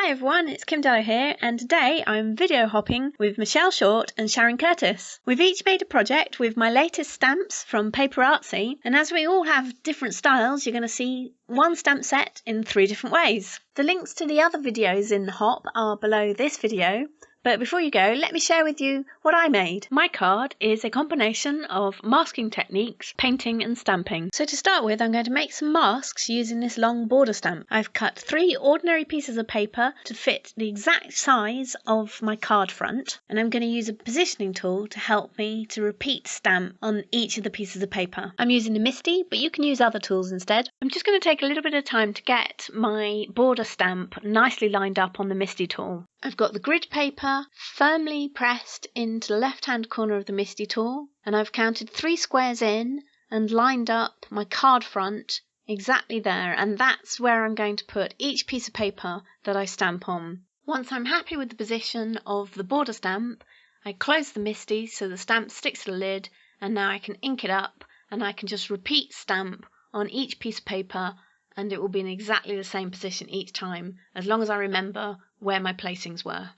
Hi everyone, it's Dellow here, and today I'm video hopping with Michelle Short and Sharon Curtis. We've each made a project with my latest stamps from PaperArtsy, and as we all have different styles, you're going to see one stamp set in 3 different ways. The links to the other videos in the hop are below this video, but before you go, let me share with you what I made. My card is a combination of masking techniques, painting and stamping. So to start with, I'm going to make some masks using this long border stamp. I've cut 3 ordinary pieces of paper to fit the exact size of my card front, and I'm going to use a positioning tool to help me to repeat stamp on each of the pieces of paper. I'm using the Misty, but you can use other tools instead. I'm just going to take a little bit of time to get my border stamp nicely lined up on the Misty tool. I've got the grid paper firmly pressed into the left-hand corner of the Misty tool, and I've counted 3 squares in and lined up my card front exactly there, and that's where I'm going to put each piece of paper that I stamp on. Once I'm happy with the position of the border stamp, I close the Misty so the stamp sticks to the lid, and now I can ink it up and I can just repeat stamp on each piece of paper, and it will be in exactly the same position each time, as long as I remember where my placings were.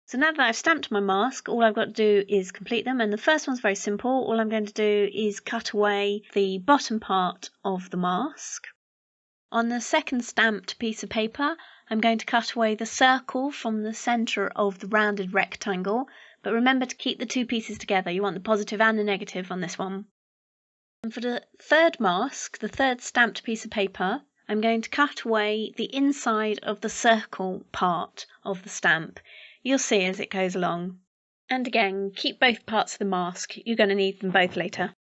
So now that I've stamped my mask, all I've got to do is complete them, and the first one's very simple. All I'm going to do is cut away the bottom part of the mask. On the second stamped piece of paper, I'm going to cut away the circle from the centre of the rounded rectangle, but remember to keep the 2 pieces together. You want the positive and the negative on this one. And for the third mask, the third stamped piece of paper, I'm going to cut away the inside of the circle part of the stamp. You'll see as it goes along. And again, keep both parts of the mask. You're going to need them both later.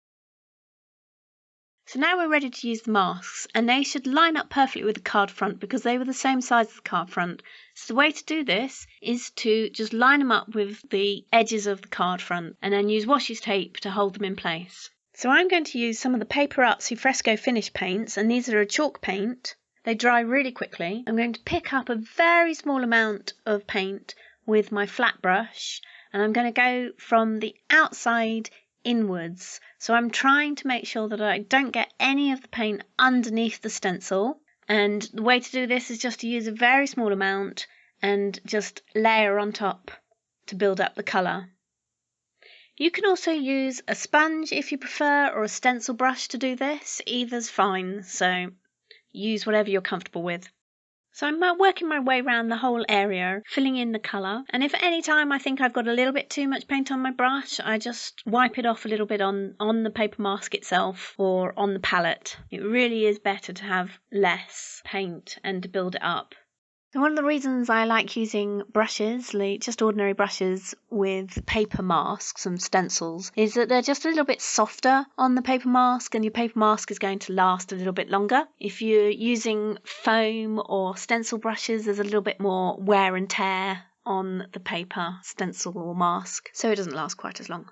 So now we're ready to use the masks, and they should line up perfectly with the card front because they were the same size as the card front. So the way to do this is to just line them up with the edges of the card front and then use washi tape to hold them in place. So I'm going to use some of the PaperArtsy Fresco Finish paints, and these are a chalk paint. They dry really quickly. I'm going to pick up a very small amount of paint with my flat brush, and I'm going to go from the outside inwards. So I'm trying to make sure that I don't get any of the paint underneath the stencil, and the way to do this is just to use a very small amount and just layer on top to build up the colour. You can also use a sponge if you prefer, or a stencil brush to do this. Either's fine, so use whatever you're comfortable with. So I'm working my way around the whole area, filling in the colour, and if at any time I think I've got a little bit too much paint on my brush, I just wipe it off a little bit on the paper mask itself or on the palette. It really is better to have less paint and to build it up. So one of the reasons I like using brushes, just ordinary brushes with paper masks and stencils, is that they're just a little bit softer on the paper mask, and your paper mask is going to last a little bit longer. If you're using foam or stencil brushes, there's a little bit more wear and tear on the paper, stencil or mask, so it doesn't last quite as long.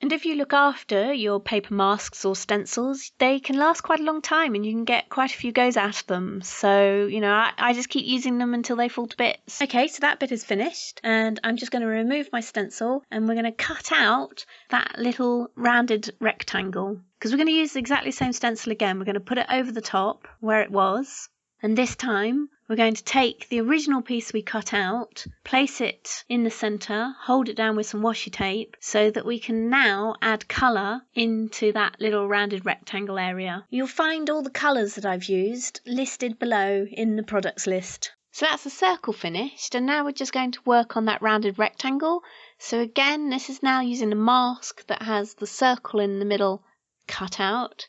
And if you look after your paper masks or stencils, they can last quite a long time and you can get quite a few goes out of them. So, I just keep using them until they fall to bits. Okay, so that bit is finished, and I'm just going to remove my stencil and we're going to cut out that little rounded rectangle, because we're going to use exactly the same stencil again. We're going to put it over the top where it was, and this time we're going to take the original piece we cut out, place it in the centre, hold it down with some washi tape so that we can now add colour into that little rounded rectangle area. You'll find all the colours that I've used listed below in the products list. So that's the circle finished, and now we're just going to work on that rounded rectangle. So again, this is now using a mask that has the circle in the middle cut out.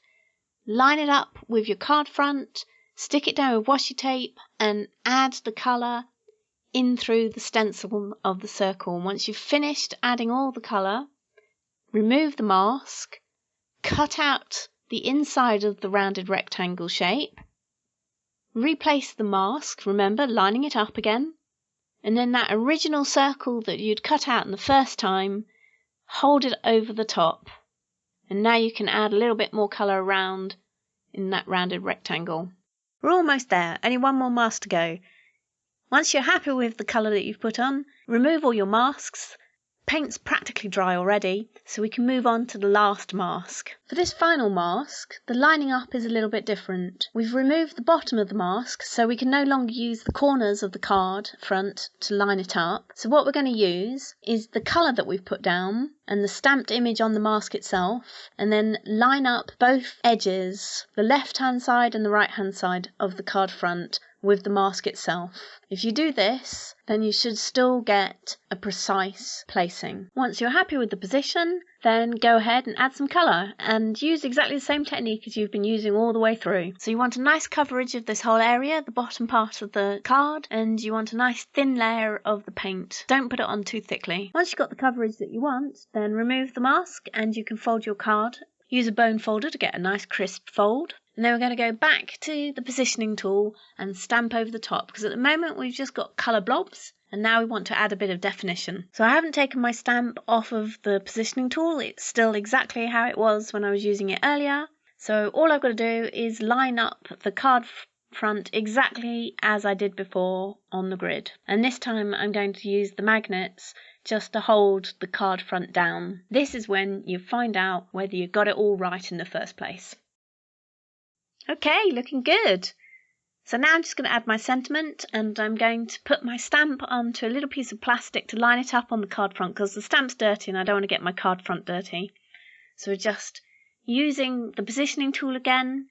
Line it up with your card front, stick it down with washi tape and add the colour in through the stencil of the circle. And once you've finished adding all the colour, remove the mask, cut out the inside of the rounded rectangle shape, replace the mask, remember lining it up again, and then that original circle that you'd cut out in the first time, hold it over the top. And now you can add a little bit more colour around in that rounded rectangle. We're almost there, only one more mask to go. Once you're happy with the colour that you've put on, remove all your masks, paint's practically dry already, so we can move on to the last mask. For this final mask, the lining up is a little bit different. We've removed the bottom of the mask, so we can no longer use the corners of the card front to line it up. So what we're going to use is the colour that we've put down and the stamped image on the mask itself, and then line up both edges, the left-hand side and the right-hand side of the card front, with the mask itself. If you do this, then you should still get a precise placing. Once you're happy with the position, then go ahead and add some colour and use exactly the same technique as you've been using all the way through. So you want a nice coverage of this whole area, the bottom part of the card, and you want a nice thin layer of the paint. Don't put it on too thickly. Once you've got the coverage that you want, then remove the mask and you can fold your card. Use a bone folder to get a nice crisp fold. And then we're going to go back to the positioning tool and stamp over the top, because at the moment we've just got colour blobs and now we want to add a bit of definition. So I haven't taken my stamp off of the positioning tool, it's still exactly how it was when I was using it earlier. So all I've got to do is line up the card front exactly as I did before on the grid. And this time I'm going to use the magnets just to hold the card front down. This is when you find out whether you got it all right in the first place. Okay, looking good. So now I'm just going to add my sentiment, and I'm going to put my stamp onto a little piece of plastic to line it up on the card front, because the stamp's dirty and I don't want to get my card front dirty. So we're just using the positioning tool again.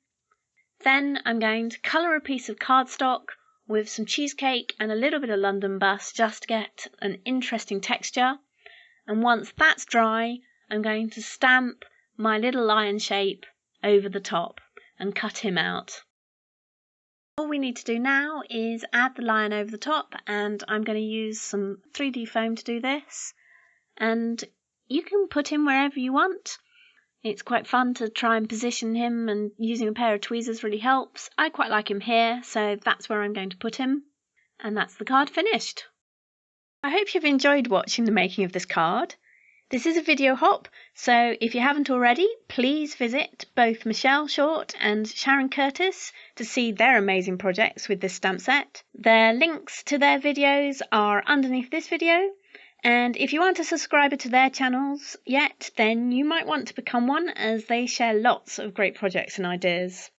Then I'm going to colour a piece of cardstock with some cheesecake and a little bit of London bus just to get an interesting texture. And once that's dry, I'm going to stamp my little lion shape over the top and cut him out. All we need to do now is add the lion over the top, and I'm going to use some 3D foam to do this. And you can put him wherever you want. It's quite fun to try and position him, and using a pair of tweezers really helps. I quite like him here, so that's where I'm going to put him. And that's the card finished. I hope you've enjoyed watching the making of this card. This is a video hop, so if you haven't already, please visit both Michelle Short and Sharon Curtis to see their amazing projects with this stamp set. Their links to their videos are underneath this video, and if you aren't a subscriber to their channels yet, then you might want to become one, as they share lots of great projects and ideas.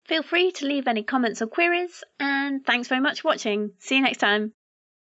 Feel free to leave any comments or queries, and thanks very much for watching. See you next time.